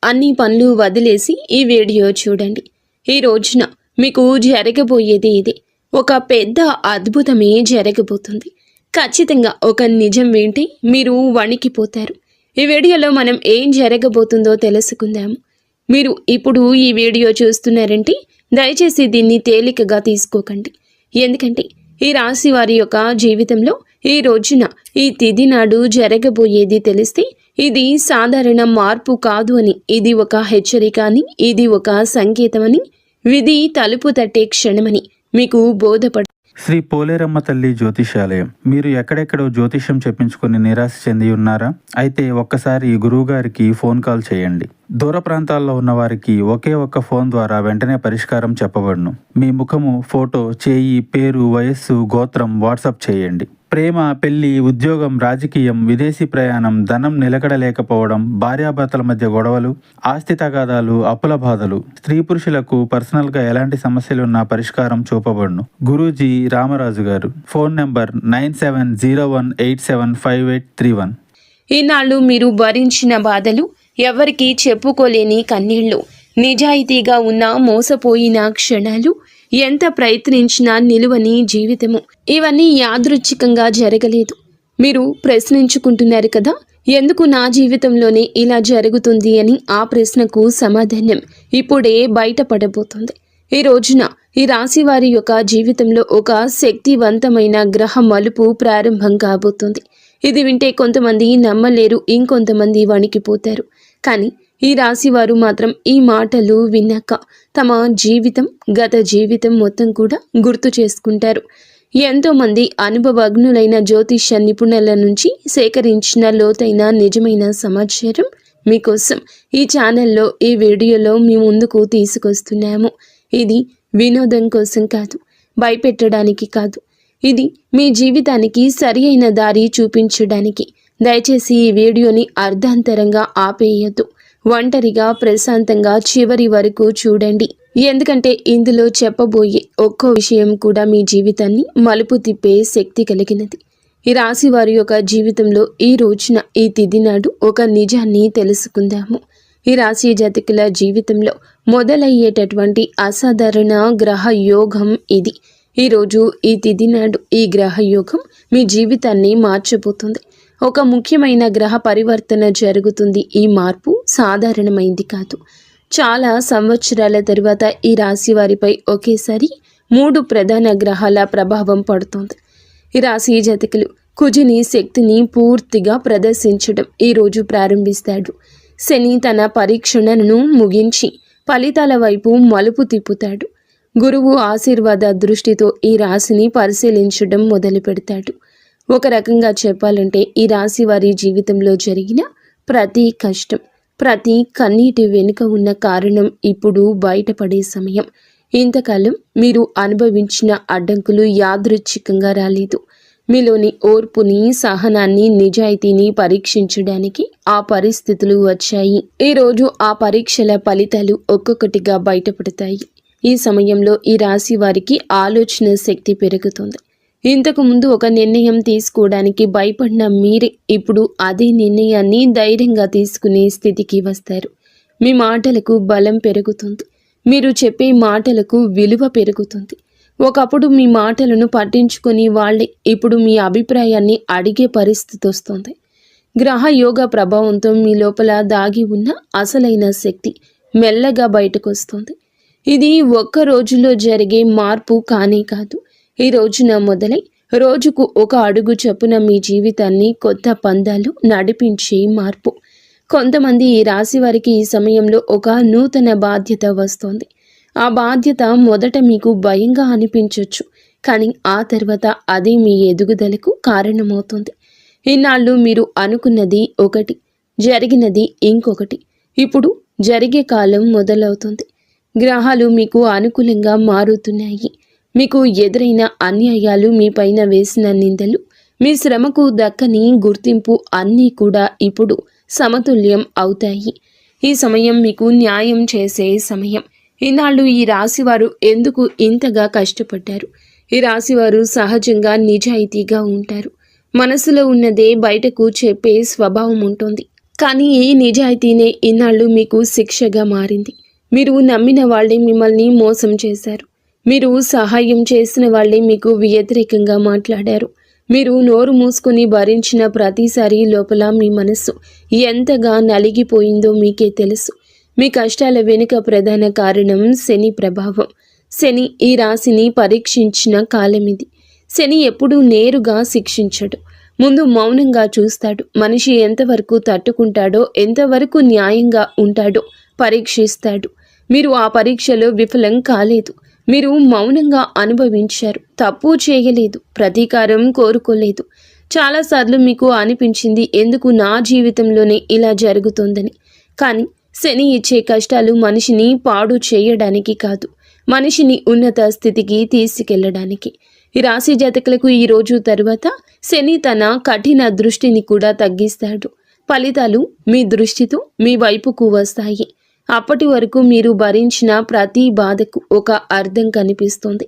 అన్ని పనులు వదిలేసి ఈ వీడియో చూడండి. ఈ రోజున మీకు జరగబోయేది ఇది. ఒక పెద్ద అద్భుతమే జరగబోతుంది. ఖచ్చితంగా ఒక నిజం వింటే మీరు వణికిపోతారు. ఈ వీడియోలో మనం ఏం జరగబోతుందో తెలుసుకుందాము. మీరు ఇప్పుడు ఈ వీడియో చూస్తున్నారంటే దయచేసి దీన్ని తేలికగా తీసుకోకండి. ఎందుకంటే ఈ రాశి వారి యొక్క జీవితంలో ఈ రోజున ఈ తిథి నాడు జరగబోయేది తెలిస్తే ఇది సాధారణ మార్పు కాదు అని, ఇది ఒక హెచ్చరిక అని, ఇది ఒక సంకేతమని, విధి తలుపు తట్టే క్షణమని మీకు బోధపడ. శ్రీ పోలేరమ్మ తల్లి జ్యోతిషాలయం. మీరు ఎక్కడెక్కడో జ్యోతిష్యం చెప్పించుకుని నిరాశ చెంది ఉన్నారా? అయితే ఒక్కసారి గురువు గారికి ఫోన్ కాల్ చేయండి. దూర ప్రాంతాల్లో ఉన్న వారికి ఒకే ఒక్క ఫోన్ ద్వారా వెంటనే పరిష్కారం చెప్పబడును. మీ ముఖము, ఫోటో, చేయి, పేరు, వయస్సు, గోత్రం వాట్సాప్ చేయండి. ప్రేమ, పెళ్లి, ఉద్యోగం, రాజకీయం, విదేశీ ప్రయాణం, ధనం నిలకడలేకపోవడం, భార్యాభర్తల మధ్య గొడవలు, ఆస్తి తగాదాలు, అప్పుల బాధలు, స్త్రీ పురుషులకు పర్సనల్గా ఎలాంటి సమస్యలున్నా పరిష్కారం చూపబడును. గురూజీ రామరాజు గారు. Phone number 9701875831. ఈనాళ్ళు మీరు భరించిన బాధలు, ఎవరికి చెప్పుకోలేని కన్నీళ్లు, నిజాయితీగా ఉన్న మోసపోయిన క్షణాలు, ఎంత ప్రయత్నించినా నిలువని జీవితము, ఇవన్నీ యాదృచ్ఛికంగా జరగలేదు. మీరు ప్రశ్నించుకుంటున్నారు కదా, ఎందుకు నా జీవితంలోనే ఇలా జరుగుతుంది అని. ఆ ప్రశ్నకు సమాధానం ఇప్పుడే బయటపడబోతుంది. ఈ రోజున ఈ రాశి వారి యొక్క జీవితంలో ఒక శక్తివంతమైన గ్రహ మలుపు ప్రారంభం కాబోతుంది. ఇది వింటే కొంతమంది నమ్మలేరు, ఇంకొంతమంది వణికిపోతారు. కానీ ఈ రాశి వారు మాత్రం ఈ మాటలు విన్నాక తమ జీవితం, గత జీవితం మొత్తం కూడా గుర్తు చేసుకుంటారు. ఎంతోమంది అనుభవజ్ఞులైన జ్యోతిష్య నిపుణుల నుంచి సేకరించిన లోతైన నిజమైన సమాచారం మీకోసం ఈ ఛానల్లో, ఈ వీడియోలో మీ ముందుకు తీసుకొస్తున్నాము. ఇది వినోదం కోసం కాదు, భయపెట్టడానికి కాదు, ఇది మీ జీవితానికి సరి అయిన దారి చూపించడానికి. దయచేసి ఈ వీడియోని అర్ధాంతరంగా ఆపేయద్దు. ఒంటరిగా ప్రశాంతంగా చివరి వరకు చూడండి. ఎందుకంటే ఇందులో చెప్పబోయే ఒక్కో విషయం కూడా మీ జీవితాన్ని మలుపు తిప్పే శక్తి కలిగినది. ఈ రాశి వారి యొక్క జీవితంలో ఈ రోజున, ఈ తిథి నాడు ఒక నిజాన్ని తెలుసుకుందాము. ఈ రాశి జాతకుల జీవితంలో మొదలయ్యేటటువంటి అసాధారణ గ్రహ యోగం ఇది. ఈరోజు ఈ తిథి నాడు ఈ గ్రహ యోగం మీ జీవితాన్ని మార్చబోతుంది. ఒక ముఖ్యమైన గ్రహ పరివర్తన జరుగుతుంది. ఈ మార్పు సాధారణమైంది కాదు. చాలా సంవత్సరాల తరువాత ఈ రాశి వారిపై ఒకేసారి 3 ప్రధాన గ్రహాల ప్రభావం పడుతుంది. ఈ రాశి జాతకులు కుజుని శక్తిని పూర్తిగా ప్రదర్శించడం ఈరోజు ప్రారంభిస్తాడు. శని తన పరీక్షణను ముగించి ఫలితాల వైపు మలుపు తిప్పుతాడు. గురువు ఆశీర్వాద దృష్టితో ఈ రాశిని పరిశీలించడం మొదలు పెడతాడు. ఒక రకంగా చెప్పాలంటే ఈ రాశి వారి జీవితంలో జరిగిన ప్రతి కష్టం, ప్రతి కన్నీటి వెనుక ఉన్న కారణం ఇప్పుడు బయటపడే సమయం. ఇంతకాలం మీరు అనుభవించిన అడ్డంకులు యాదృచ్ఛికంగా రాలేదు. మీలోని ఓర్పుని, సహనాన్ని, నిజాయితీని పరీక్షించడానికి ఆ పరిస్థితులు వచ్చాయి. ఈరోజు ఆ పరీక్షల ఫలితాలు ఒక్కొక్కటిగా బయటపడతాయి. ఈ సమయంలో ఈ రాశి వారికి ఆలోచన శక్తి పెరుగుతుంది. ఇంతకు ముందు ఒక నిర్ణయం తీసుకోవడానికి భయపడిన మీరే ఇప్పుడు అదే నిర్ణయాన్ని ధైర్యంగా తీసుకునే స్థితికి వస్తారు. మీ మాటలకు బలం పెరుగుతుంది. మీరు చెప్పే మాటలకు విలువ పెరుగుతుంది. ఒకప్పుడు మీ మాటలను పట్టించుకొని వాళ్ళే ఇప్పుడు మీ అభిప్రాయాన్ని అడిగే పరిస్థితి వస్తుంది. గ్రహ యోగ ప్రభావంతో మీ లోపల దాగి ఉన్న అసలైన శక్తి మెల్లగా బయటకు వస్తుంది. ఇది ఒక్క రోజులో జరిగే మార్పు కానే కాదు. ఈ రోజున మొదలై రోజుకు ఒక అడుగు చొప్పున మీ జీవితాన్ని కొత్త పందాలు నడిపించే మార్పు. కొంతమంది ఈ రాశి వారికి ఈ సమయంలో ఒక నూతన బాధ్యత వస్తోంది. ఆ బాధ్యత మొదట మీకు భయంగా అనిపించవచ్చు, కానీ ఆ తర్వాత అదే మీ ఎదుగుదలకు కారణమవుతుంది. ఇన్నాళ్ళు మీరు అనుకున్నది ఒకటి, జరిగినది ఇంకొకటి. ఇప్పుడు జరిగే కాలం మొదలవుతుంది. గ్రహాలు మీకు అనుకూలంగా మారుతున్నాయి. మీకు ఎదురైన అన్యాయాలు, మీ పైన వేసిన నిందలు, మీ శ్రమకు దక్కని గుర్తింపు అన్నీ కూడా ఇప్పుడు సమతుల్యం అవుతాయి. ఈ సమయం మీకు న్యాయం చేసే సమయం. ఇన్నాళ్ళు ఈ రాశివారు ఎందుకు ఇంతగా కష్టపడ్డారు? ఈ రాశివారు సహజంగా నిజాయితీగా ఉంటారు. మనసులో ఉన్నదే బయటకు చెప్పే స్వభావం ఉంటుంది. కానీ ఈ నిజాయితీనే ఇన్నాళ్ళు మీకు శిక్షగా మారింది. మీరు నమ్మిన వాళ్ళే మిమ్మల్ని మోసం చేశారు. మీరు సహాయం చేసిన వాళ్ళే మీకు వ్యతిరేకంగా మాట్లాడారు. మీరు నోరు మూసుకుని భరించిన ప్రతిసారి లోపల మీ మనస్సు ఎంతగా నలిగిపోయిందో మీకే తెలుసు. మీ కష్టాల వెనుక ప్రధాన కారణం శని ప్రభావం. శని ఈ రాశిని పరీక్షించిన కాలం ఇది. శని ఎప్పుడూ నేరుగా శిక్షించడు. ముందు మౌనంగా చూస్తాడు. మనిషి ఎంతవరకు తట్టుకుంటాడో, ఎంతవరకు న్యాయంగా ఉంటాడో పరీక్షిస్తాడు. మీరు ఆ పరీక్షలో విఫలం కాలేదు. మీరు మౌనంగా అనుభవించారు. తప్పు చేయలేదు, ప్రతీకారం కోరుకోలేదు. చాలాసార్లు మీకు అనిపించింది, ఎందుకు నా జీవితంలోనే ఇలా జరుగుతోందని. కానీ శని ఇచ్చే కష్టాలు మనిషిని పాడు చేయడానికి కాదు, మనిషిని ఉన్నత స్థితికి తీసుకెళ్లడానికి. ఈ రాశి జాతకులకు ఈ రోజు తరువాత శని తన కఠిన దృష్టిని కూడా తగ్గిస్తాడు. ఫలితాలు మీ దృష్టితో మీ వైపుకు వస్తాయి. అప్పటి వరకు మీరు భరించిన ప్రతి బాధకు ఒక అర్థం కనిపిస్తుంది.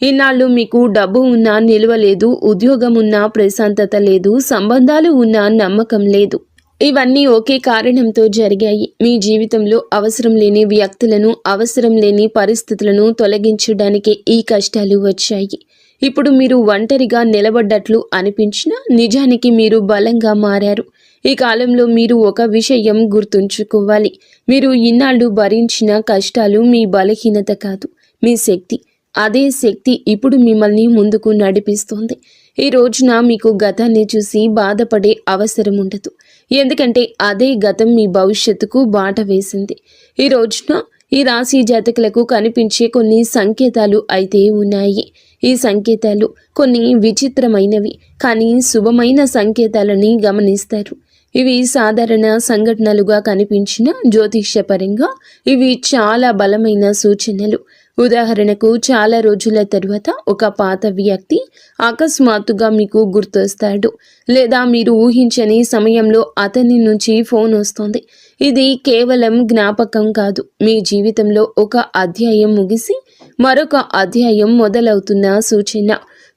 ఇన్నాళ్ళు మీకు డబ్బు ఉన్నా నిలువ లేదు, ఉద్యోగం ఉన్నా ప్రశాంతత లేదు, సంబంధాలు ఉన్నా నమ్మకం లేదు. ఇవన్నీ ఒకే కారణంతో జరిగాయి. మీ జీవితంలో అవసరం లేని వ్యక్తులను, అవసరం లేని పరిస్థితులను తొలగించడానికే ఈ కష్టాలు వచ్చాయి. ఇప్పుడు మీరు ఒంటరిగా నిలబడ్డట్లు అనిపించినా నిజానికి మీరు బలంగా మారారు. ఈ కాలంలో మీరు ఒక విషయం గుర్తుంచుకోవాలి. మీరు ఇన్నాళ్ళు భరించిన కష్టాలు మీ బలహీనత కాదు, మీ శక్తి. అదే శక్తి ఇప్పుడు మిమ్మల్ని ముందుకు నడిపిస్తోంది. ఈ రోజున మీకు గతాన్ని చూసి బాధపడే అవసరం ఉండదు. ఎందుకంటే అదే గతం మీ భవిష్యత్తుకు బాట వేసింది. ఈ రోజున ఈ రాశి జాతకులకు కనిపించే కొన్ని సంకేతాలు అయితే ఉన్నాయి. ఈ సంకేతాలు కొన్ని విచిత్రమైనవి, కానీ శుభమైన సంకేతాలని గమనిస్తారు. ఇవి సాధారణ సంఘటనలుగా కనిపించిన జ్యోతిష్యపరంగా ఇవి చాలా బలమైన సూచనలు. ఉదాహరణకు, చాలా రోజుల తరువాత ఒక పాత వ్యక్తి అకస్మాత్తుగా మీకు గుర్తొస్తాడు, లేదా మీరు ఊహించని సమయంలో అతని నుంచి ఫోన్ వస్తుంది. ఇది కేవలం జ్ఞాపకం కాదు, మీ జీవితంలో ఒక అధ్యాయం ముగిసి మరొక అధ్యాయం మొదలవుతున్న సూచన.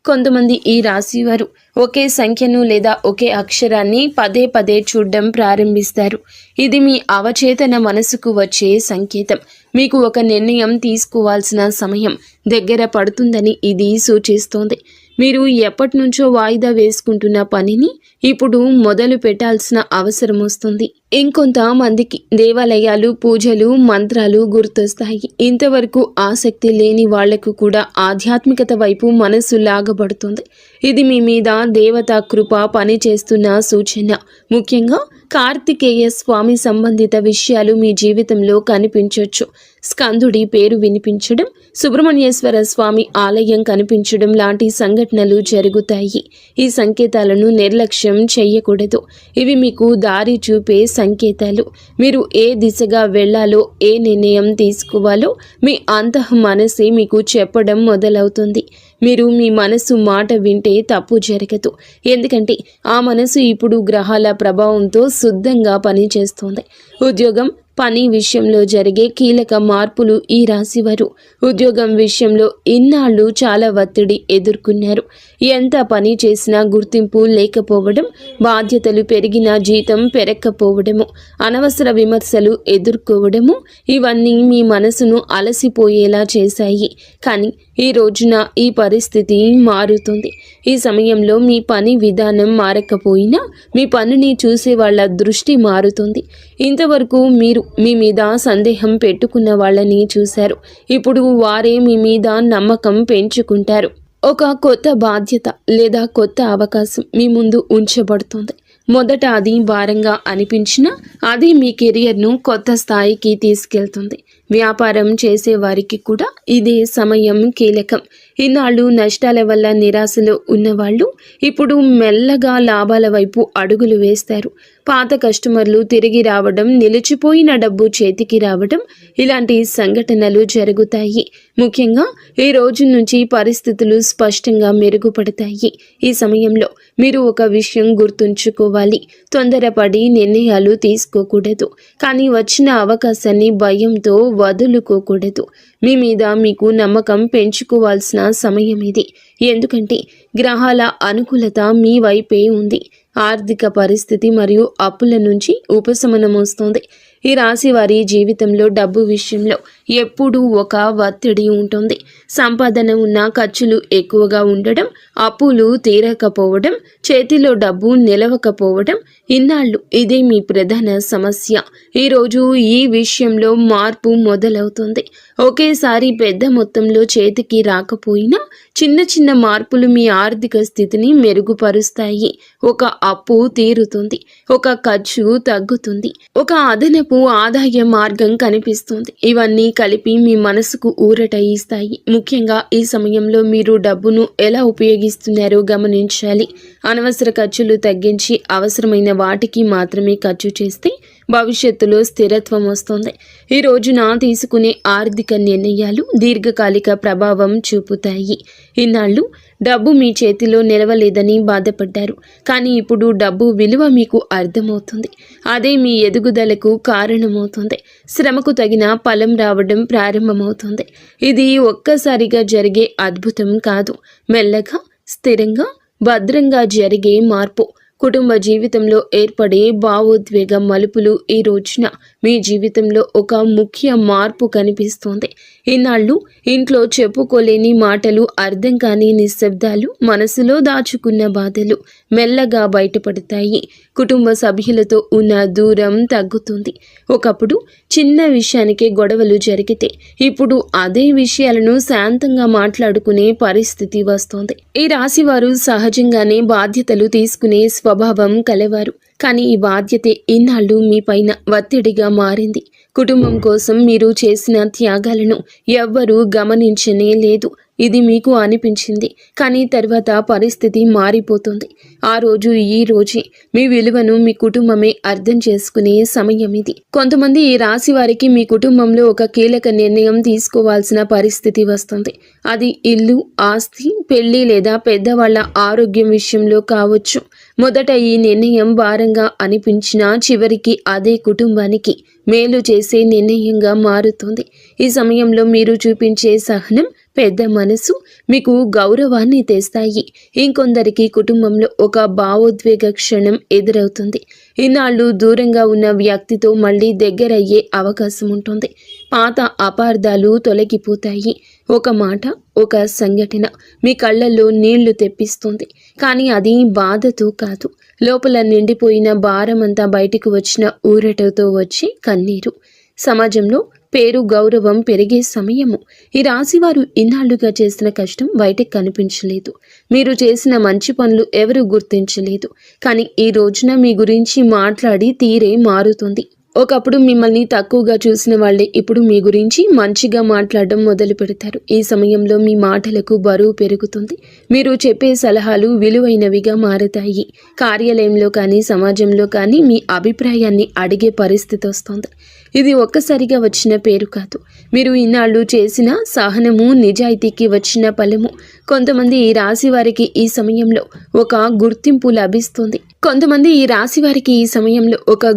కొంతమంది ఈ రాశి వారు ఒకే సంఖ్యను లేదా ఒకే అక్షరాన్ని పదే పదే చూడడం ప్రారంభిస్తారు. ఇది మీ అవచేతన మనసుకు వచ్చే సంకేతం. మీకు ఒక నిర్ణయం తీసుకోవాల్సిన సమయం దగ్గర పడుతుందని ఇది సూచిస్తోంది. మీరు ఎప్పటి నుంచో వాయిదా వేసుకుంటున్న పనిని ఇప్పుడు మొదలు పెట్టాల్సిన అవసరం వస్తుంది. ఇంకొంతమందికి దేవాలయాలు, పూజలు, మంత్రాలు గుర్తొస్తాయి. ఇంతవరకు ఆసక్తి లేని వాళ్లకు కూడా ఆధ్యాత్మికత వైపు మనసు లాగబడుతుంది. ఇది మీ మీద దేవతా కృప పనిచేస్తున్న సూచన. ముఖ్యంగా కార్తికేయ స్వామి సంబంధిత విషయాలు మీ జీవితంలో కనిపించవచ్చు. స్కందుడి పేరు వినిపించడం, సుబ్రహ్మణ్యేశ్వర స్వామి ఆలయం కనిపించడం లాంటి సంఘటనలు జరుగుతాయి. ఈ సంకేతాలను నిర్లక్ష్యం చేయకూడదు. ఇవి మీకు దారి చూపే సంకేతాలు. మీరు ఏ దిశగా వెళ్ళాలో, ఏ నిర్ణయం తీసుకోవాలో మీ అంతః మనసే మీకు చెప్పడం మొదలవుతుంది. మీరు మీ మనసు మాట వింటే తప్పు జరగదు. ఎందుకంటే ఆ మనసు ఇప్పుడు గ్రహాల ప్రభావంతో శుద్ధంగా పనిచేస్తోంది. ఉద్యోగం, పని విషయంలో జరిగే కీలక మార్పులు. ఈ రాశివారు ఉద్యోగం విషయంలో ఇన్నాళ్ళు చాలా ఒత్తిడి ఎదుర్కొన్నారు. ఎంత పని చేసినా గుర్తింపు లేకపోవడం, బాధ్యతలు పెరిగినా జీతం పెరగకపోవడము, అనవసర విమర్శలు ఎదుర్కోవడము, ఇవన్నీ మీ మనసును అలసిపోయేలా చేశాయి. కానీ ఈ రోజున ఈ పరిస్థితి మారుతుంది. ఈ సమయంలో మీ పని విధానం మారకపోయినా మీ పనిని చూసే వాళ్ళ దృష్టి మారుతుంది. ఇంతవరకు మీరు మీ మీద సందేహం పెట్టుకున్న వాళ్ళని చూశారు. ఇప్పుడు వారే మీ మీద నమ్మకం పెంచుకుంటారు. ఒక కొత్త బాధ్యత లేదా కొత్త అవకాశం మీ ముందు ఉంచబడుతుంది. మొదట అది భారంగా అనిపించినా అది మీ కెరియర్ను కొత్త స్థాయికి తీసుకెళ్తుంది. వ్యాపారం చేసేవారికి కూడా ఇదే సమయం కీలకం. ఇన్నాళ్ళు నష్టాల వల్ల నిరాశలో ఉన్నవాళ్ళు ఇప్పుడు మెల్లగా లాభాల వైపు అడుగులు వేస్తారు. పాత కస్టమర్లు తిరిగి రావడం, నిలిచిపోయిన డబ్బు చేతికి రావడం, ఇలాంటి సంఘటనలు జరుగుతాయి. ముఖ్యంగా ఈ రోజు నుంచి పరిస్థితులు స్పష్టంగా మెరుగుపడతాయి. ఈ సమయంలో మీరు ఒక విషయం గుర్తుంచుకోవాలి. తొందరపడి నిర్ణయాలు తీసుకోకూడదు. కానీ వచ్చిన అవకాశాన్ని భయంతో వదులుకోకూడదు. మీ మీద మీకు నమ్మకం పెంచుకోవాల్సిన సమయం ఇది. ఎందుకంటే గ్రహాల అనుకూలత మీ వైపే ఉంది. ఆర్థిక పరిస్థితి మరియు అప్పుల నుంచి ఉపశమనం వస్తుంది. ఈ రాశి వారి జీవితంలో డబ్బు విషయంలో ఎప్పుడూ ఒక ఒత్తిడి ఉంటుంది. సంపాదన ఉన్న ఖర్చులు ఎక్కువగా ఉండడం, అప్పులు తీరకపోవడం, చేతిలో డబ్బు నిలవకపోవడం ఇన్నాళ్ళు ఇదే మీ ప్రధాన సమస్య. ఈరోజు ఈ విషయంలో మార్పు మొదలవుతుంది. ఒకేసారి పెద్ద మొత్తంలో చేతికి రాకపోయినా చిన్న చిన్న మార్పులు మీ ఆర్థిక స్థితిని మెరుగుపరుస్తాయి. ఒక అప్పు తీరుతుంది, ఒక ఖర్చు తగ్గుతుంది, ఒక అదనపు ఆదాయ మార్గం కనిపిస్తుంది. ఇవన్నీ కలిపి మీ మనసుకు ఊరట ఇస్తాయి. ముఖ్యంగా ఈ సమయంలో మీరు డబ్బును ఎలా ఉపయోగిస్తున్నారో గమనించాలి. అనవసర ఖర్చులు తగ్గించి అవసరమైన వాటికి మాత్రమే ఖర్చు చేస్తే భవిష్యత్తులో స్థిరత్వం వస్తుంది. ఈ రోజున తీసుకునే ఆర్థిక నిర్ణయాలు దీర్ఘకాలిక ప్రభావం చూపుతాయి. ఇన్నాళ్ళు డబ్బు మీ చేతిలో నిలవలేదని బాధపడ్డారు, కానీ ఇప్పుడు డబ్బు విలువ మీకు అర్థమవుతుంది. అదే మీ ఎదుగుదలకు కారణమవుతుంది. శ్రమకు తగిన ఫలం రావడం ప్రారంభమవుతుంది. ఇది ఒక్కసారిగా జరిగే అద్భుతం కాదు, మెల్లగా స్థిరంగా భద్రంగా జరిగే మార్పు. కుటుంబ జీవితంలో ఏర్పడే భావోద్వేగ మలుపులు ఈ రోజున మీ జీవితంలో ఒక ముఖ్య మార్పు కనిపిస్తోంది. ఇన్నాళ్ళు ఇంట్లో చెప్పుకోలేని మాటలు, అర్థం కాని నిశ్శబ్దాలు, మనసులో దాచుకున్న బాధలు మెల్లగా బయటపడతాయి. కుటుంబ సభ్యులతో ఉన్న దూరం తగ్గుతుంది. ఒకప్పుడు చిన్న విషయానికే గొడవలు జరిగితే ఇప్పుడు అదే విషయాలను శాంతంగా మాట్లాడుకునే పరిస్థితి వస్తోంది. ఈ రాశి వారు సహజంగానే బాధ్యతలు తీసుకునే స్వభావం కలవారు. కానీ ఈ బాధ్యతే ఇన్నాళ్ళు మీ పైన ఒత్తిడిగా మారింది. కుటుంబం కోసం మీరు చేసిన త్యాగాలను ఎవ్వరూ గమనించనే లేదు. ఇది మీకు అనిపించింది, కానీ తర్వాత పరిస్థితి మారిపోతుంది. ఆ రోజు ఈ రోజే మీ విలువను మీ కుటుంబమే అర్థం చేసుకునే సమయం ఇది. కొంతమంది ఈ రాశి వారికి మీ కుటుంబంలో ఒక కీలక నిర్ణయం తీసుకోవాల్సిన పరిస్థితి వస్తుంది. అది ఇల్లు, ఆస్తి, పెళ్లి లేదా పెద్దవాళ్ల ఆరోగ్యం విషయంలో కావచ్చు. మొదట ఈ నిర్ణయం భారంగా అనిపించినా చివరికి అదే కుటుంబానికి మేలు చేసే నిర్ణయంగా మారుతుంది. ఈ సమయంలో మీరు చూపించే సహనం, పెద్ద మనసు మీకు గౌరవాన్ని తెస్తాయి. ఇంకొందరికి కుటుంబంలో ఒక భావోద్వేగ క్షణం ఎదురవుతుంది. ఇన్నాళ్ళు దూరంగా ఉన్న వ్యక్తితో మళ్ళీ దగ్గరయ్యే అవకాశం ఉంటుంది. పాత అపార్థాలు తొలగిపోతాయి. ఒక మాట, ఒక సంఘటన మీ కళ్ళల్లో నీళ్లు తెప్పిస్తుంది. కానీ అది బాధతో కాదు, లోపల నిండిపోయిన భారమంతా బయటకు వచ్చిన ఊరటతో వచ్చి కన్నీరు. సమాజంలో పేరు, గౌరవం పెరిగే సమయము. ఈ రాశివారు ఇన్నాళ్లుగా చేసిన కష్టం బయటకు కనిపించలేదు. మీరు చేసిన మంచి పనులు ఎవరు గుర్తించలేదు. కానీ ఈ రోజున మీ గురించి మాట్లాడి తీరే మారుతుంది. ఒకప్పుడు మిమ్మల్ని తక్కువగా చూసిన వాళ్ళే ఇప్పుడు మీ గురించి మంచిగా మాట్లాడడం మొదలు పెడతారు. ఈ సమయంలో మీ మాటలకు బరువు పెరుగుతుంది. మీరు చెప్పే సలహాలు విలువైనవిగా మారుతాయి. కార్యాలయంలో కానీ సమాజంలో కానీ మీ అభిప్రాయాన్ని అడిగే పరిస్థితి వస్తుంది. ఇది ఒక్కసారిగా వచ్చిన పేరు కాదు, మీరు ఇన్నాళ్ళు చేసిన సహనము, నిజాయితీకి వచ్చిన ఫలము. కొంతమంది ఈ రాశి వారికి ఈ సమయంలో ఒక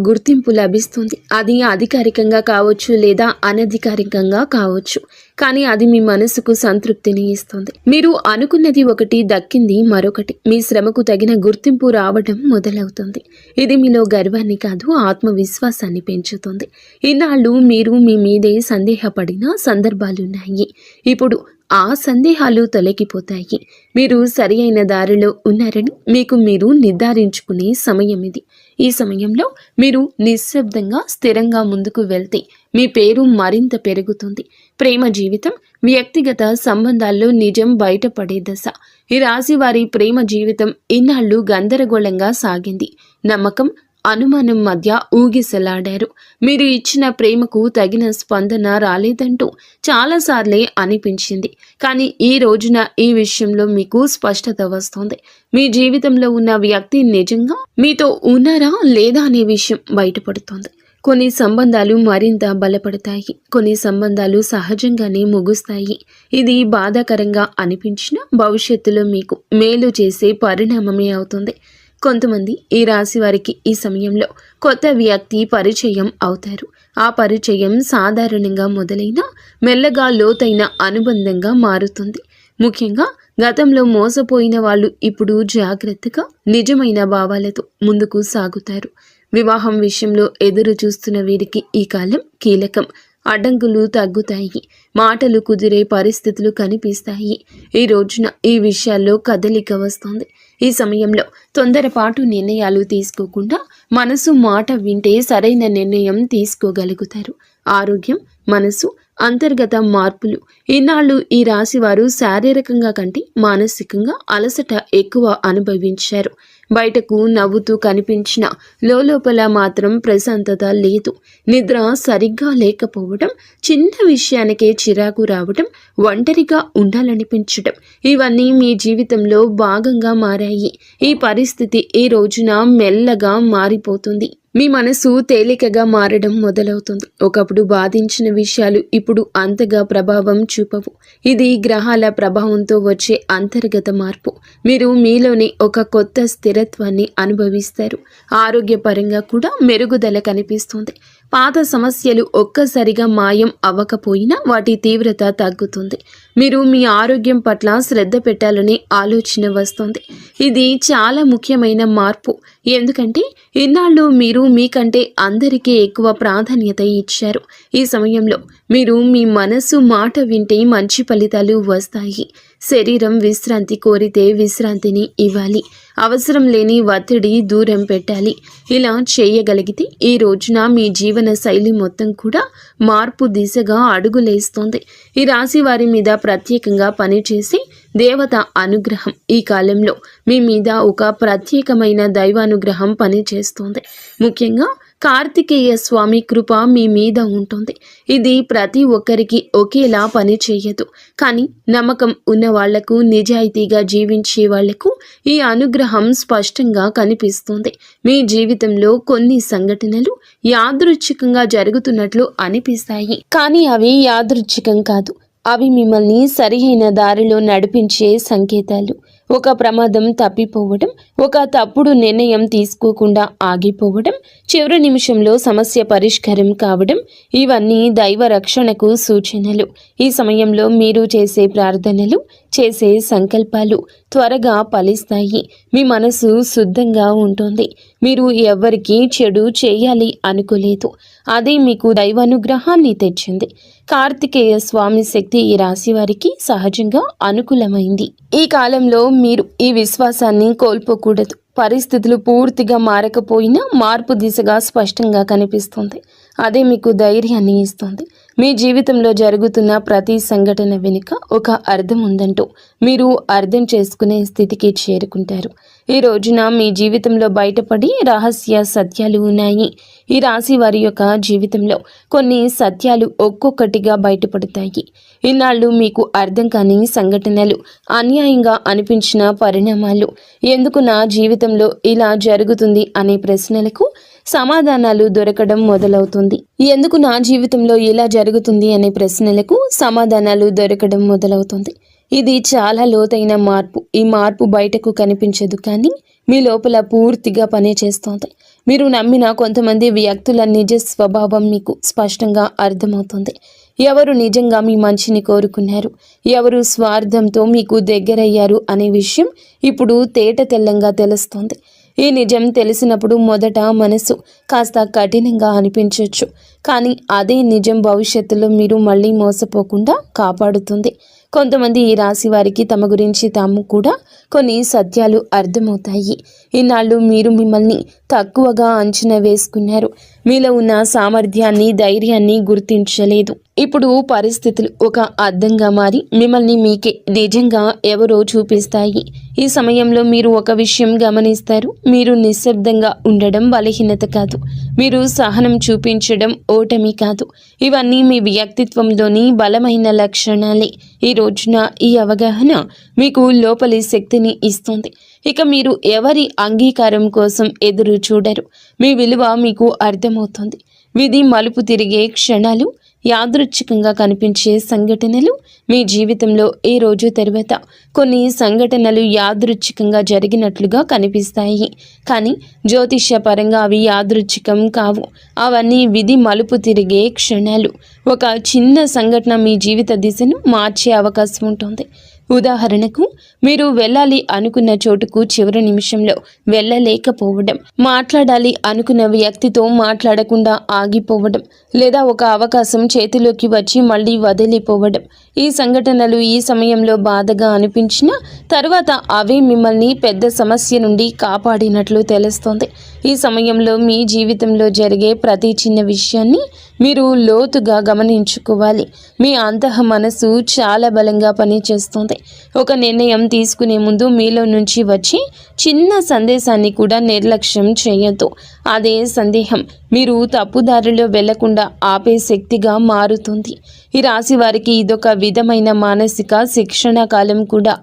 గుర్తింపు లభిస్తుంది. అది అధికారికంగా కావచ్చు లేదా అనధికారికంగా కావచ్చు, కానీ అది మీ మనసుకు సంతృప్తిని ఇస్తుంది. మీరు అనుకున్నది ఒకటి, దక్కింది మరొకటి. మీ శ్రమకు తగిన గుర్తింపు రావడం మొదలవుతుంది. ఇది మీలో గర్వాన్ని కాదు, ఆత్మవిశ్వాసాన్ని పెంచుతుంది. ఇన్నాళ్ళు మీరు మీ మీదే సందేహపడిన సందర్భాలున్నాయి. ఇప్పుడు ఆ సందేహాలు తొలగిపోతాయి. మీరు సరి అయిన దారిలో ఉన్నారని మీకు మీరు నిర్ధారించుకునే సమయం ఇది. ఈ సమయంలో మీరు నిశ్శబ్దంగా స్థిరంగా ముందుకు వెళ్తే మీ పేరు మరింత పెరుగుతుంది. ప్రేమ జీవితం, వ్యక్తిగత సంబంధాల్లో నిజం బయటపడే దశ. ఈ రాశి వారి ప్రేమ జీవితం ఇన్నాళ్ళు గందరగోళంగా సాగింది. నమ్మకం, అనుమానం మధ్య ఊగిసలాడారు. మీరు ఇచ్చిన ప్రేమకు తగిన స్పందన రాలేదంటూ చాలాసార్లే అనిపించింది. కానీ ఈ రోజున ఈ విషయంలో మీకు స్పష్టత వస్తుంది. మీ జీవితంలో ఉన్న వ్యక్తి నిజంగా మీతో ఉన్నారా లేదా అనే విషయం బయటపడుతోంది. కొన్ని సంబంధాలు మరింత బలపడతాయి, కొన్ని సంబంధాలు సహజంగానే ముగుస్తాయి. ఇది బాధాకరంగా అనిపించిన భవిష్యత్తులో మీకు మేలు చేసే పరిణామమే అవుతుంది. కొంతమంది ఈ రాశి వారికి ఈ సమయంలో కొత్త వ్యక్తి పరిచయం అవుతారు. ఆ పరిచయం సాధారణంగా మొదలైన మెల్లగా లోతైన అనుబంధంగా మారుతుంది. ముఖ్యంగా గతంలో మోసపోయిన వాళ్ళు ఇప్పుడు జాగ్రత్తగా నిజమైన భావాలతో ముందుకు సాగుతారు. వివాహం విషయంలో ఎదురు చూస్తున్న వీరికి ఈ కాలం కీలకం. అడ్డంకులు తగ్గుతాయి, మాటలు కుదిరే పరిస్థితులు కనిపిస్తాయి. ఈ రోజున ఈ విషయాల్లో కదలిక వస్తుంది. ఈ సమయంలో తొందరపాటు నిర్ణయాలు తీసుకోకుండా మనసు మాట వింటే సరైన నిర్ణయం తీసుకోగలుగుతారు. ఆరోగ్యం, మనసు, అంతర్గత మార్పులు. ఈనాళ్ళు ఈ రాశి వారు శారీరకంగా కంటే మానసికంగా అలసట ఎక్కువ అనుభవించారు. బయటకు నవ్వుతూ కనిపించిన లోపల మాత్రం ప్రశాంతత లేదు. నిద్ర సరిగ్గా లేకపోవడం, చిన్న విషయానికే చిరాకు రావడం, ఒంటరిగా ఉండాలనిపించడం, ఇవన్నీ మీ జీవితంలో భాగంగా మారాయి. ఈ పరిస్థితి ఈ రోజున మెల్లగా మారిపోతుంది. మీ మనసు తేలికగా మారడం మొదలవుతుంది. ఒకప్పుడు బాధించిన విషయాలు ఇప్పుడు అంతగా ప్రభావం చూపవు. ఇది గ్రహాల ప్రభావంతో వచ్చే అంతర్గత మార్పు. మీరు మీలోని ఒక కొత్త స్థిరత్వాన్ని అనుభవిస్తారు. ఆరోగ్యపరంగా కూడా మెరుగుదల కనిపిస్తుంది. పాత సమస్యలు ఒక్కసారిగా మాయం అవ్వకపోయినా వాటి తీవ్రత తగ్గుతుంది. మీరు మీ ఆరోగ్యం పట్ల శ్రద్ధ పెట్టాలనే ఆలోచన వస్తుంది. ఇది చాలా ముఖ్యమైన మార్పు. ఎందుకంటే ఇన్నాళ్ళు మీరు మీకంటే అందరికీ ఎక్కువ ప్రాధాన్యత ఇచ్చారు. ఈ సమయంలో మీరు మీ మనసు మాట వింటే మంచి ఫలితాలు వస్తాయి. శరీరం విశ్రాంతి కోరితే విశ్రాంతిని ఇవ్వాలి. అవసరం లేని ఒత్తిడి దూరం పెట్టాలి. ఇలా చేయగలిగితే ఈ రోజున మీ జీవన శైలి మొత్తం కూడా మార్పు దిశగా అడుగులేస్తుంది. ఈ రాశి వారి మీద ప్రత్యేకంగా పనిచేసి దేవత అనుగ్రహం ఈ కాలంలో మీ మీద ఒక ప్రత్యేకమైన దైవానుగ్రహం పనిచేస్తుంది. ముఖ్యంగా కార్తికేయ స్వామి కృప మీ మీద ఉంటుంది. ఇది ప్రతి ఒక్కరికి ఒకేలా పని చేయదు. కానీ నమ్మకం ఉన్న వాళ్లకు, నిజాయితీగా జీవించే వాళ్లకు ఈ అనుగ్రహం స్పష్టంగా కనిపిస్తుంది. మీ జీవితంలో కొన్ని సంఘటనలు యాదృచ్ఛికంగా జరుగుతున్నట్లు అనిపిస్తాయి. కానీ అవి యాదృచ్ఛికం కాదు. అవి మిమ్మల్ని సరియైన దారిలో నడిపించే సంకేతాలు. ఒక ప్రమాదం తప్పిపోవడం, ఒక తప్పుడు నిర్ణయం తీసుకోకుండా ఆగిపోవడం, చివరి నిమిషంలో సమస్య పరిష్కారం కావడం, ఇవన్నీ దైవ రక్షణకు సూచనలు. ఈ సమయంలో మీరు చేసే ప్రార్థనలు, చేసే సంకల్పాలు త్వరగా ఫలిస్తాయి. మీ మనసు శుద్ధంగా ఉంటుంది. మీరు ఎవ్వరికీ చెడు చేయాలి అనుకోలేదు. అదే మీకు దైవానుగ్రహాన్ని తెచ్చింది. కార్తికేయ స్వామి శక్తి ఈ రాశి వారికి సహజంగా అనుకూలమైంది. ఈ కాలంలో మీరు ఈ విశ్వాసాన్ని కోల్పోకూడదు. పరిస్థితులు పూర్తిగా మారకపోయినా మార్పు దిశగా స్పష్టంగా కనిపిస్తుంది. అదే మీకు ధైర్యాన్ని ఇస్తుంది. మీ జీవితంలో జరుగుతున్న ప్రతి సంఘటన వెనుక ఒక అర్థం ఉందంటూ మీరు అర్థం చేసుకునే స్థితికి చేరుకుంటారు. ఈ రోజున మీ జీవితంలో బయటపడి రహస్య సత్యాలు ఉన్నాయి. ఈ రాశి వారి యొక్క జీవితంలో కొన్ని సత్యాలు ఒక్కొక్కటిగా బయటపడతాయి. ఇన్నాళ్ళు మీకు అర్థం కాని సంఘటనలు, అన్యాయంగా అనిపించిన పరిణామాలు, ఎందుకు నా జీవితంలో ఇలా జరుగుతుంది అనే ప్రశ్నలకు సమాధానాలు దొరకడం మొదలవుతుంది. ఎందుకు నా జీవితంలో ఇలా జరుగుతుంది అనే ప్రశ్నలకు సమాధానాలు దొరకడం మొదలవుతుంది. ఇది చాలా లోతైన మార్పు. ఈ మార్పు బయటకు కనిపించదు, కానీ మీ లోపల పూర్తిగా పనిచేస్తోంది. మీరు నమ్మిన కొంతమంది వ్యక్తుల నిజ స్వభావం మీకు స్పష్టంగా అర్థమవుతుంది. ఎవరు నిజంగా మీ మంచిని కోరుకున్నారు, ఎవరు స్వార్థంతో మీకు దగ్గరయ్యారు అనే విషయం ఇప్పుడు తేట తెల్లంగా తెలుస్తోంది. ఈ నిజం తెలిసినప్పుడు మొదట మనసు కాస్త కఠినంగా అనిపించవచ్చు, కానీ అదే నిజం భవిష్యత్తులో మీరు మళ్ళీ మోసపోకుండా కాపాడుతుంది. కొంతమంది ఈ రాశి వారికి తమ గురించి తాము కూడా కొన్ని సత్యాలు అర్థమవుతాయి. ఇన్నాళ్ళు మీరు మిమ్మల్ని తక్కువగా అంచనా వేసుకున్నారు. మీలో ఉన్న సామర్థ్యాన్ని, ధైర్యాన్ని గుర్తించలేదు. ఇప్పుడు పరిస్థితులు ఒక అద్దంగా మారి మిమ్మల్ని మీకే నిజంగా ఎవరో చూపిస్తాయి. ఈ సమయంలో మీరు ఒక విషయం గమనిస్తారు. మీరు నిశ్శబ్దంగా ఉండడం బలహీనత కాదు. మీరు సహనం చూపించడం ఓటమి కాదు. ఇవన్నీ మీ వ్యక్తిత్వంలోని బలమైన లక్షణాలే. ఈ రోజున ఈ అవగాహన మీకు లోపలి శక్తిని ఇస్తుంది. ఇక మీరు ఎవరి అంగీకారం కోసం ఎదురు చూడరు. మీ విలువ మీకు అర్థమవుతుంది. విధి మలుపు తిరిగే క్షణాలు యాదృచ్ఛికంగా కనిపించే సంఘటనలు మీ జీవితంలో ఈ రోజు తర్వాత కొన్ని సంఘటనలు యాదృచ్ఛికంగా జరిగినట్లుగా కనిపిస్తాయి. కానీ జ్యోతిష్య పరంగా అవి యాదృచ్ఛికం కావు. అవన్నీ విధి మలుపు తిరిగే క్షణాలు. ఒక చిన్న సంఘటన మీ జీవిత దిశను మార్చే అవకాశం ఉంటుంది. ఉదాహరణకు, మీరు వెళ్ళాలి అనుకున్న చోటుకు చివరి నిమిషంలో వెళ్ళలేకపోవడం, మాట్లాడాలి అనుకున్న వ్యక్తితో మాట్లాడకుండా ఆగిపోవడం, లేదా ఒక అవకాశం చేతిలోకి వచ్చి మళ్ళీ వదిలిపోవడం. ఈ సంఘటనలు ఈ సమయంలో బాధగా అనిపించినా తర్వాత అవే మిమ్మల్ని పెద్ద సమస్య నుండి కాపాడినట్లు తెలుస్తోంది. ఈ సమయంలో మీ జీవితంలో జరిగే ప్రతి చిన్న విషయాన్ని మీరు లోతుగా గమనించుకోవాలి. మీ అంతః మనసు చాలా బలంగా పనిచేస్తుంది. ఒక నిర్ణయం తీసుకునే ముందు మీలో నుంచి వచ్చి చిన్న సందేశాన్ని కూడా నిర్లక్ష్యం చేయొద్దు. అదే సందేహం మీరు తప్పుదారిలో వెళ్లకుండా ఆపే శక్తిగా మారుతుంది. ఈ రాశి వారికి ఇదొక విధమైన మానసిక శిక్షణ కాలం కూడా.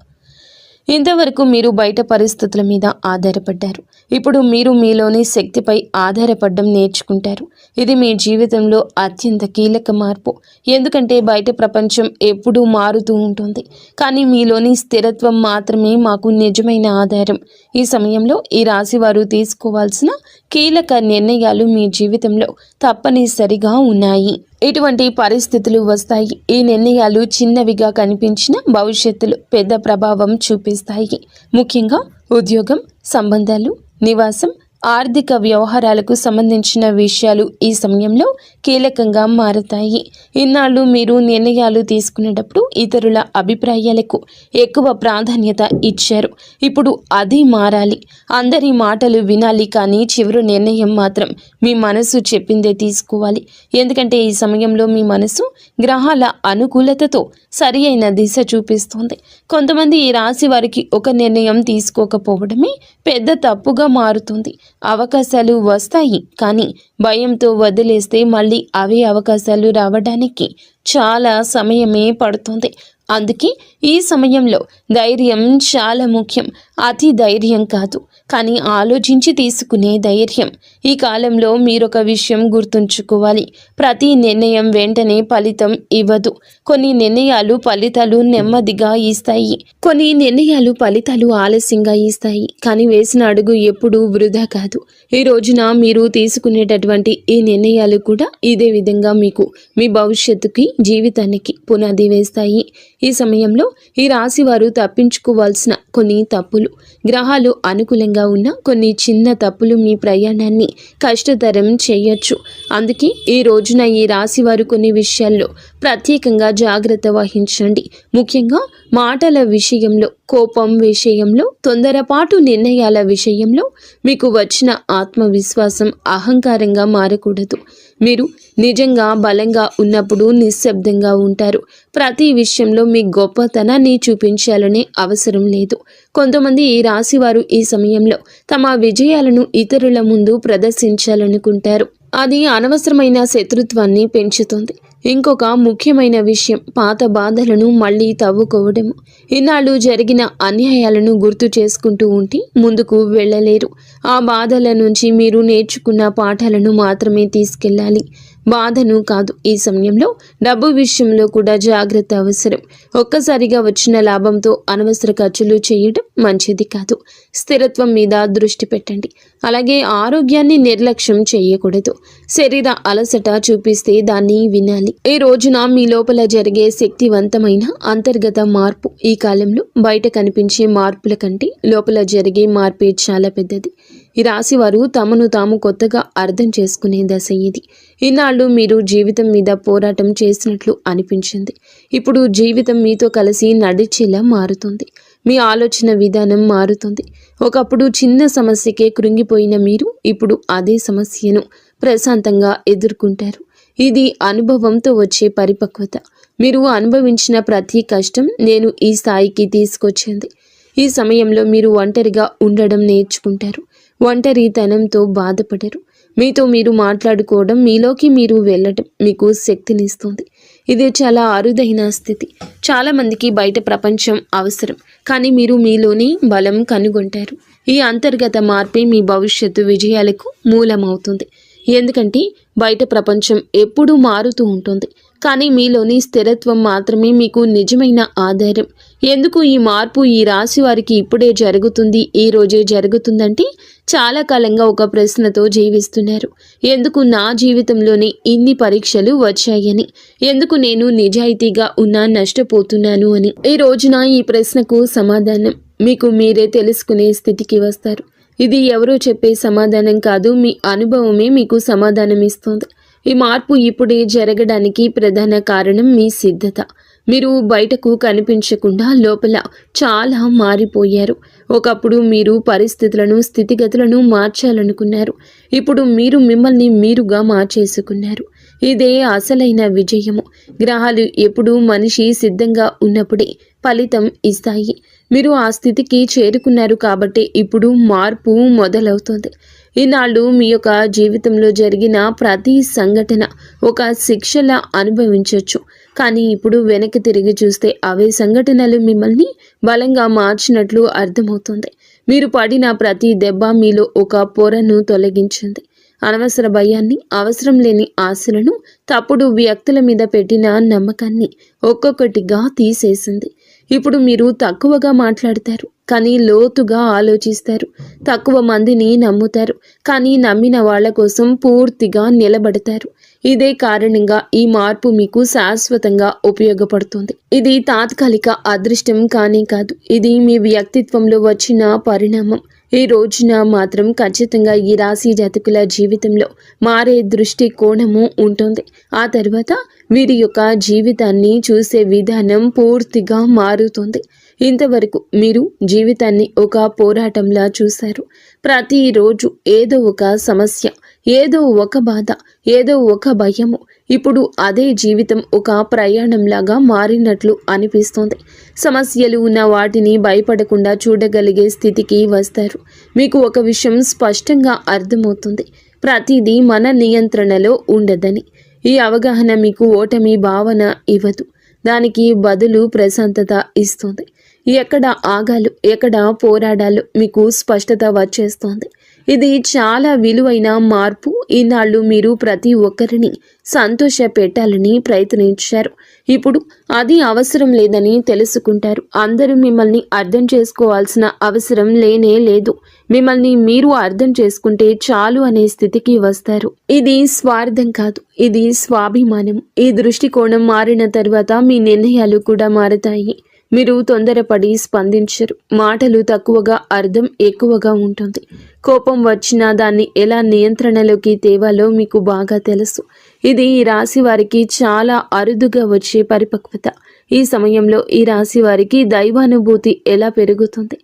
ఇంతవరకు మీరు బయట పరిస్థితుల మీద ఆధారపడ్డారు. ఇప్పుడు మీరు మీలోని శక్తిపై ఆధారపడడం నేర్చుకుంటారు. ఇది మీ జీవితంలో అత్యంత కీలక మార్పు. ఎందుకంటే బయట ప్రపంచం ఎప్పుడూ మారుతూ ఉంటుంది, కానీ మీలోని స్థిరత్వం మాత్రమే మాకు నిజమైన ఆధారం. ఈ సమయంలో ఈ రాశి వారు తీసుకోవాల్సిన కీలక నిర్ణయాలు మీ జీవితంలో తప్పనిసరిగా ఉన్నాయి. ఇటువంటి పరిస్థితులు వస్తాయి. ఈ నిర్ణయాలు చిన్నవిగా కనిపించిన భవిష్యత్తులో పెద్ద ప్రభావం చూపిస్తాయి. ముఖ్యంగా ఉద్యోగం, సంబంధాలు, నివాసం, ఆర్థిక వ్యవహారాలకు సంబంధించిన విషయాలు ఈ సమయంలో కీలకంగా మారతాయి. ఇన్నాళ్ళు మీరు నిర్ణయాలు తీసుకునేటప్పుడు ఇతరుల అభిప్రాయాలకు ఎక్కువ ప్రాధాన్యత ఇచ్చారు. ఇప్పుడు అది మారాలి. అందరి మాటలు వినాలి, కానీ చివరి నిర్ణయం మాత్రం మీ మనసు చెప్పిందే తీసుకోవాలి. ఎందుకంటే ఈ సమయంలో మీ మనసు గ్రహాల అనుకూలతతో సరి అయిన దిశ చూపిస్తుంది. కొంతమంది ఈ రాశి వారికి ఒక నిర్ణయం తీసుకోకపోవడమే పెద్ద తప్పుగా మారుతుంది. అవకాశాలు వస్తాయి, కానీ భయంతో వదిలేస్తే మళ్ళీ అవే అవకాశాలు రావడానికి చాలా సమయమే పడుతుంది. అందుకే ఈ సమయంలో ధైర్యం చాలా ముఖ్యం. అతి ధైర్యం కాదు, కానీ ఆలోచించి తీసుకునే ధైర్యం. ఈ కాలంలో మీరొక విషయం గుర్తుంచుకోవాలి. ప్రతి నిర్ణయం వెంటనే ఫలితం ఇవ్వదు. కొన్ని నిర్ణయాలు ఫలితాలు నెమ్మదిగా ఇస్తాయి, కొన్ని నిర్ణయాలు ఫలితాలు ఆలస్యంగా ఇస్తాయి. కానీ వేసిన అడుగు ఎప్పుడూ వృధా కాదు. ఈ రోజున మీరు తీసుకునేటటువంటి ఈ నిర్ణయాలు కూడా ఇదే విధంగా మీకు మీ భవిష్యత్తుకి, జీవితానికి పునాది వేస్తాయి. ఈ సమయంలో ఈ రాశి వారు తప్పించుకోవాల్సిన కొన్ని తప్పులు, గ్రహాలు అనుకూలంగా ఉన్న కొన్ని చిన్న తప్పులు మీ ప్రయాణాన్ని కష్టతరం చేయొచ్చు. అందుకే ఈ రోజున ఈ రాశి వారు కొన్ని విషయాల్లో ప్రత్యేకంగా జాగ్రత్త వహించండి. ముఖ్యంగా మాటల విషయంలో, కోపం విషయంలో, తొందరపాటు నిర్ణయాల విషయంలో మీకు వచ్చిన ఆత్మవిశ్వాసం అహంకారంగా మారకూడదు. మీరు నిజంగా బలంగా ఉన్నప్పుడు నిశ్శబ్దంగా ఉంటారు. ప్రతి విషయంలో మీ గొప్పతనాన్ని చూపించాలనే అవసరం లేదు. కొంతమంది ఈ రాశి వారు ఈ సమయంలో తమ విజయాలను ఇతరుల ముందు ప్రదర్శించాలనుకుంటారు. అది అనవసరమైన శత్రుత్వాన్ని పెంచుతుంది. ఇంకొక ముఖ్యమైన విషయం, పాత బాధలను మళ్ళీ తవ్వుకోవడము. ఇన్నాళ్ళు జరిగిన అన్యాయాలను గుర్తు చేసుకుంటూ ఉంటే ముందుకు వెళ్ళలేరు. ఆ బాధల నుంచి మీరు నేర్చుకున్న పాఠాలను మాత్రమే తీసుకెళ్ళాలి, బాధను కాదు. ఈ సమయంలో డబ్బు విషయంలో కూడా జాగ్రత్త అవసరం. ఒక్కసారిగా వచ్చిన లాభంతో అనవసర ఖర్చులు చేయడం మంచిది కాదు. స్థిరత్వం మీద దృష్టి పెట్టండి. అలాగే ఆరోగ్యాన్ని నిర్లక్ష్యం చేయకూడదు. శరీర అలసట చూపిస్తే దాన్ని వినాలి. ఈ రోజున మీ లోపల జరిగే శక్తివంతమైన అంతర్గత మార్పు. ఈ కాలంలో బయట కనిపించే మార్పుల కంటే లోపల జరిగే మార్పే చాలా పెద్దది. ఈ రాశి వారు తమను తాము కొత్తగా అర్థం చేసుకునే దశ ఇది. ఇన్నాళ్ళు మీరు జీవితం మీద పోరాటం చేసినట్లు అనిపించింది. ఇప్పుడు జీవితం మీతో కలిసి నడిచేలా మారుతుంది. మీ ఆలోచన విధానం మారుతుంది. ఒకప్పుడు చిన్న సమస్యకే కృంగిపోయిన మీరు ఇప్పుడు అదే సమస్యను ప్రశాంతంగా ఎదుర్కొంటారు. ఇది అనుభవంతో వచ్చే పరిపక్వత. మీరు అనుభవించిన ప్రతి కష్టం నేను ఈ స్థాయికి తీసుకొచ్చింది. ఈ సమయంలో మీరు ఒంటరిగా ఉండడం నేర్చుకుంటారు. ఒంటరితనంతో బాధపడరు. మీతో మీరు మాట్లాడుకోవడం, మీలోకి మీరు వెళ్ళడం మీకు శక్తినిస్తుంది. ఇది చాలా అరుదైన స్థితి. చాలామందికి బయట ప్రపంచం అవసరం, కానీ మీరు మీలోని బలం కనుగొంటారు. ఈ అంతర్గత మార్పే మీ భవిష్యత్తు విజయాలకు మూలమవుతుంది. ఎందుకంటే బయట ప్రపంచం ఎప్పుడూ మారుతూ ఉంటుంది, కానీ మీలోని స్థిరత్వం మాత్రమే మీకు నిజమైన ఆధారం. ఎందుకు ఈ మార్పు ఈ రాశి వారికి ఇప్పుడే జరుగుతుంది, ఈ రోజే జరుగుతుందంటే చాలా కాలంగా ఒక ప్రశ్నతో జీవిస్తున్నారు. ఎందుకు నా జీవితంలోనే ఇన్ని పరీక్షలు వచ్చాయని, ఎందుకు నేను నిజాయితీగా ఉన్నా నష్టపోతున్నాను అని. ఈ రోజున ఈ ప్రశ్నకు సమాధానం మీకు మీరే తెలుసుకునే స్థితికి వస్తారు. ఇది ఎవరో చెప్పే సమాధానం కాదు, మీ అనుభవమే మీకు సమాధానం ఇస్తుంది. ఈ మార్పు ఇప్పుడే జరగడానికి ప్రధాన కారణం మీ సిద్ధత. మీరు బయటకు కనిపించకుండా లోపల చాలా మారిపోయారు. ఒకప్పుడు మీరు పరిస్థితులను, స్థితిగతులను మార్చాలనుకున్నారు. ఇప్పుడు మీరు మిమ్మల్ని మీరుగా మార్చేసుకున్నారు. ఇదే అసలైన విజయము. గ్రహాలు ఎప్పుడు మనిషి సిద్ధంగా ఉన్నప్పుడే ఫలితం ఇస్తాయి. మీరు ఆ స్థితికి చేరుకున్నారు కాబట్టి ఇప్పుడు మార్పు మొదలవుతుంది. ఈనాళ్ళు మీ యొక్క జీవితంలో జరిగిన ప్రతి సంఘటన ఒక శిక్షలా అనుభవించవచ్చు. కానీ ఇప్పుడు వెనక్కి తిరిగి చూస్తే అవే సంఘటనలు మిమ్మల్ని బలంగా మార్చినట్లు అర్థమవుతుంది. మీరు పడిన ప్రతి దెబ్బ మీలో ఒక పొరను తొలగించింది. అనవసర భయాన్ని, అవసరం లేని ఆశలను, తప్పుడు వ్యక్తుల మీద పెట్టిన నమ్మకాన్ని ఒక్కొక్కటిగా తీసేసింది. ఇప్పుడు మీరు తక్కువగా మాట్లాడతారు, కానీ లోతుగా ఆలోచిస్తారు. తక్కువ మందిని నమ్ముతారు, కానీ నమ్మిన వాళ్ళ కోసం పూర్తిగా నిలబడతారు. ఇదే కారణంగా ఈ మార్పు మీకు శాశ్వతంగా ఉపయోగపడుతుంది. ఇది తాత్కాలిక అదృష్టం కానీ కాదు, ఇది మీ వ్యక్తిత్వంలో వచ్చిన పరిణామం. ఈ రోజున మాత్రం ఖచ్చితంగా ఈ రాశి జాతకుల జీవితంలో మారే దృష్టి కోణము ఉంటుంది. ఆ తర్వాత వీరి యొక్క జీవితాన్ని చూసే విధానం పూర్తిగా మారుతుంది. ఇంతవరకు మీరు జీవితాన్ని ఒక పోరాటంలా చూశారు. ప్రతిరోజు ఏదో ఒక సమస్య, ఏదో ఒక బాధ, ఏదో ఒక భయము. ఇప్పుడు అదే జీవితం ఒక ప్రయాణంలాగా మారినట్లు అనిపిస్తోంది. సమస్యలు ఉన్న వాటిని భయపడకుండా చూడగలిగే స్థితికి వస్తారు. మీకు ఒక విషయం స్పష్టంగా అర్థమవుతుంది, ప్రతిదీ మన నియంత్రణలో ఉండదని. ఈ అవగాహన మీకు ఓటమి భావన ఇవ్వదు, దానికి బదులు ప్రశాంతత ఇస్తుంది. ఎక్కడ ఆగాలో, ఎక్కడ పోరాడాలో మీకు స్పష్టత వచ్చేస్తోంది. ఇది చాలా విలువైన మార్పు. ఈనాళ్ళు మీరు ప్రతి ఒక్కరిని సంతోష పెట్టాలని ప్రయత్నించారు. ఇప్పుడు అది అవసరం లేదని తెలుసుకుంటారు. అందరూ మిమ్మల్ని అర్థం చేసుకోవాల్సిన అవసరం లేనే లేదు. మిమ్మల్ని మీరు అర్థం చేసుకుంటే చాలు అనే స్థితికి వస్తారు. ఇది స్వార్థం కాదు, ఇది స్వాభిమానం. ఈ దృష్టికోణం మారిన తర్వాత మీ నిర్ణయాలు కూడా మారతాయి. మీరు తొందరపడి స్పందించరు. మాటలు తక్కువగా, అర్థం ఎక్కువగా ఉంటుంది. కోపం వచ్చినా దాన్ని ఎలా నియంత్రణలోకి తేవాలో మీకు బాగా తెలుసు. ఇది ఈ రాశి వారికి చాలా అరుదుగా వచ్చే పరిపక్వత. ఈ సమయంలో ఈ రాశి వారికి దైవానుభూతి ఎలా పెరుగుతుంది.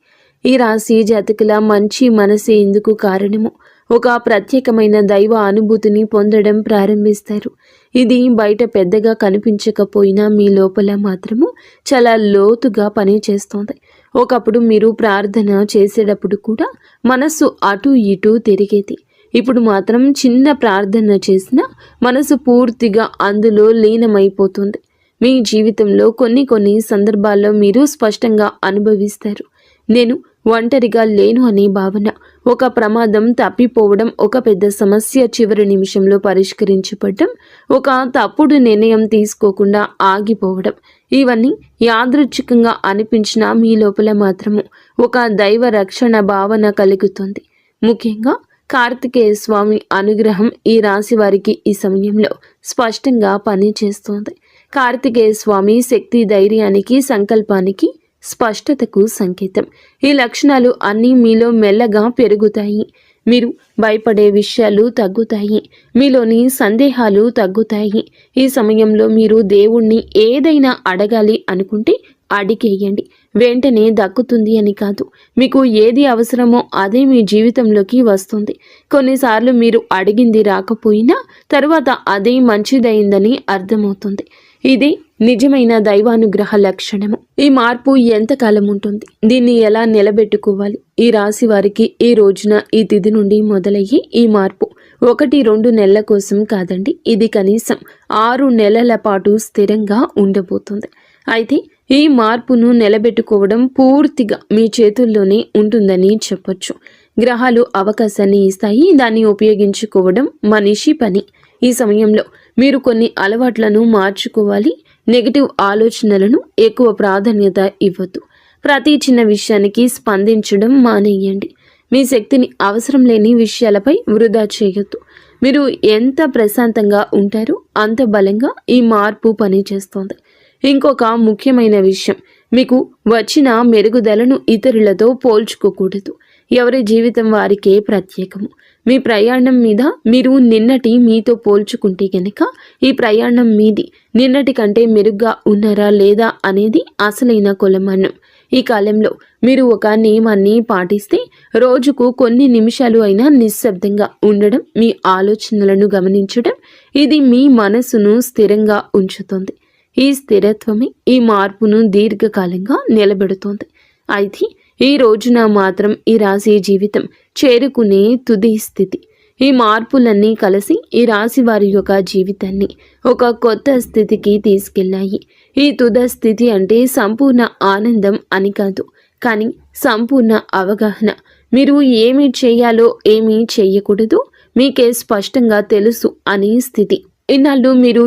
ఈ రాశి జాతకుల మంచి మనసే ఇందుకు కారణము. ఒక ప్రత్యేకమైన దైవ అనుభూతిని పొందడం ప్రారంభిస్తారు. ఇది బయట పెద్దగా కనిపించకపోయినా మీ లోపల మాత్రము చాలా లోతుగా పనిచేస్తోంది. ఒకప్పుడు మీరు ప్రార్థన చేసేటప్పుడు కూడా మనసు అటు ఇటు తిరిగేది. ఇప్పుడు మాత్రం చిన్న ప్రార్థన చేసినా మనసు పూర్తిగా అందులో లీనమైపోతుంది. మీ జీవితంలో కొన్ని సందర్భాల్లో మీరు స్పష్టంగా అనుభవిస్తారు. నేను ఒంటరిగా లేను అనే భావన, ఒక ప్రమాదం తప్పిపోవడం, ఒక పెద్ద సమస్య చివరి నిమిషంలో పరిష్కరించబడడం, ఒక తప్పుడు నిర్ణయం తీసుకోకుండా ఆగిపోవడం, ఇవన్నీ యాదృచ్ఛికంగా అనిపించినా మీ లోపల మాత్రము ఒక దైవ రక్షణ భావన కలుగుతుంది. ముఖ్యంగా కార్తికేయ స్వామి అనుగ్రహం ఈ రాశి వారికి ఈ సమయంలో స్పష్టంగా పనిచేస్తోంది. కార్తికేయ స్వామి శక్తి, ధైర్యానికి, సంకల్పానికి, స్పష్టతకు సంకేతం. ఈ లక్షణాలు అన్నీ మీలో మెల్లగా పెరుగుతాయి. మీరు భయపడే విషయాలు తగ్గుతాయి. మీలోని సందేహాలు తగ్గుతాయి. ఈ సమయంలో మీరు దేవుణ్ణి ఏదైనా అడగాలి అనుకుంటే అడిగేయండి. వెంటనే దక్కుతుంది అని కాదు, మీకు ఏది అవసరమో అదే మీ జీవితంలోకి వస్తుంది. కొన్నిసార్లు మీరు అడిగింది రాకపోయినా తర్వాత అదే మంచిదైందని అర్థమవుతుంది. ఇది నిజమైన దైవానుగ్రహ లక్షణము. ఈ మార్పు ఎంతకాలం ఉంటుంది, దీన్ని ఎలా నిలబెట్టుకోవాలి? ఈ రాశి వారికి ఈ రోజున, ఈ తిథి నుండి మొదలయ్యి ఈ మార్పు 1-2 నెలల కోసం కాదండి, ఇది కనీసం 6 నెలల పాటు స్థిరంగా ఉండబోతుంది. అయితే ఈ మార్పును నిలబెట్టుకోవడం పూర్తిగా మీ చేతుల్లోనే ఉంటుందని చెప్పొచ్చు. గ్రహాలు అవకాశాన్ని ఇస్తాయి, దాన్ని ఉపయోగించుకోవడం మనిషి పని. ఈ సమయంలో మీరు కొన్ని అలవాట్లను మార్చుకోవాలి. నెగిటివ్ ఆలోచనలను ఎక్కువ ప్రాధాన్యత ఇవ్వద్దు. ప్రతి చిన్న విషయానికి స్పందించడం మానేయండి. మీ శక్తిని అవసరం లేని విషయాలపై వృధా చేయొద్దు. మీరు ఎంత ప్రశాంతంగా ఉంటారో అంత బలంగా ఈ మార్పు పనిచేస్తోంది. ఇంకొక ముఖ్యమైన విషయం, మీకు వచ్చిన మెరుగుదలను ఇతరులతో పోల్చుకోకూడదు. ఎవరి జీవితం వారికే ప్రత్యేకము. మీ ప్రయాణం మీద మీరు నిన్నటి మీతో పోల్చుకుంటే గనక ఈ ప్రయాణం మీది. నిన్నటి కంటే మెరుగ్గా ఉన్నారా లేదా అనేది అసలైన కొలమానం. ఈ కాలంలో మీరు ఒక నియమాన్ని పాటిస్తే రోజుకు కొన్ని నిమిషాలు అయినా నిశ్శబ్దంగా ఉండడం, మీ ఆలోచనలను గమనించడం, ఇది మీ మనసును స్థిరంగా ఉంచుతుంది. ఈ స్థిరత్వమే ఈ మార్పును దీర్ఘకాలంగా నిలబెడుతోంది. అయితే ఈ రోజున మాత్రం ఈ రాశి జీవితం చేరుకునే తుది స్థితి. ఈ మార్పులన్నీ కలిసి ఈ రాశి వారి యొక్క జీవితాన్ని ఒక కొత్త స్థితికి తీసుకెళ్ళాయి. ఈ తుద స్థితి అంటే సంపూర్ణ ఆనందం అని కాదు, కానీ సంపూర్ణ అవగాహన. మీరు ఏమి చేయాలో ఏమీ చేయకూడదు మీకే స్పష్టంగా తెలుసు అనే స్థితి. ఇన్నాళ్ళు మీరు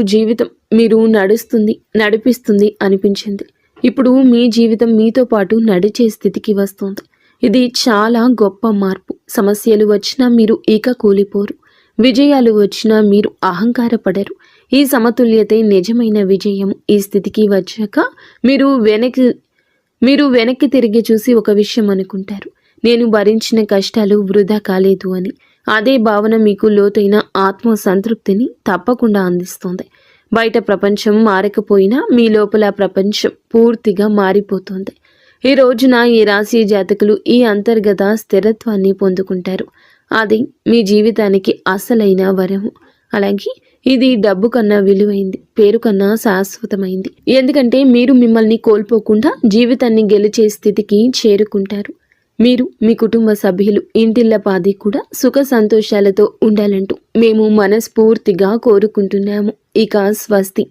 నడిపిస్తుంది అనిపించింది. ఇప్పుడు మీ జీవితం మీతో పాటు నడిచే స్థితికి వస్తుంది. ఇది చాలా గొప్ప మార్పు. సమస్యలు వచ్చినా మీరు ఇక కూలిపోరు. విజయాలు వచ్చినా మీరు అహంకారపడరు. ఈ సమతుల్యతే నిజమైన విజయం. ఈ స్థితికి వచ్చాక మీరు వెనక్కి తిరిగి చూసి ఒక విషయం అనుకుంటారు, నేను భరించిన కష్టాలు వృధా కాలేదు అని. అదే భావన మీకు లోతైన ఆత్మ సంతృప్తిని తప్పకుండా అందిస్తుంది. బయట ప్రపంచం మారకపోయినా మీ లోపల ప్రపంచం పూర్తిగా మారిపోతుంది. ఈ రోజున ఈ రాశి జాతకులు ఈ అంతర్గత స్థిరత్వాన్ని పొందుకుంటారు. అది మీ జీవితానికి అసలైన వరము. అలాగే ఇది డబ్బు కన్నా విలువైంది, పేరు కన్నా శాశ్వతమైంది. ఎందుకంటే మీరు మిమ్మల్ని కోల్పోకుండా జీవితాన్ని గెలిచే స్థితికి చేరుకుంటారు. మీరు, మీ కుటుంబ సభ్యులు, ఇంటిల్లపాది కూడా సుఖ సంతోషాలతో ఉండాలంటూ మేము మనస్ఫూర్తిగా కోరుకుంటున్నాము. ఇక స్వస్తి.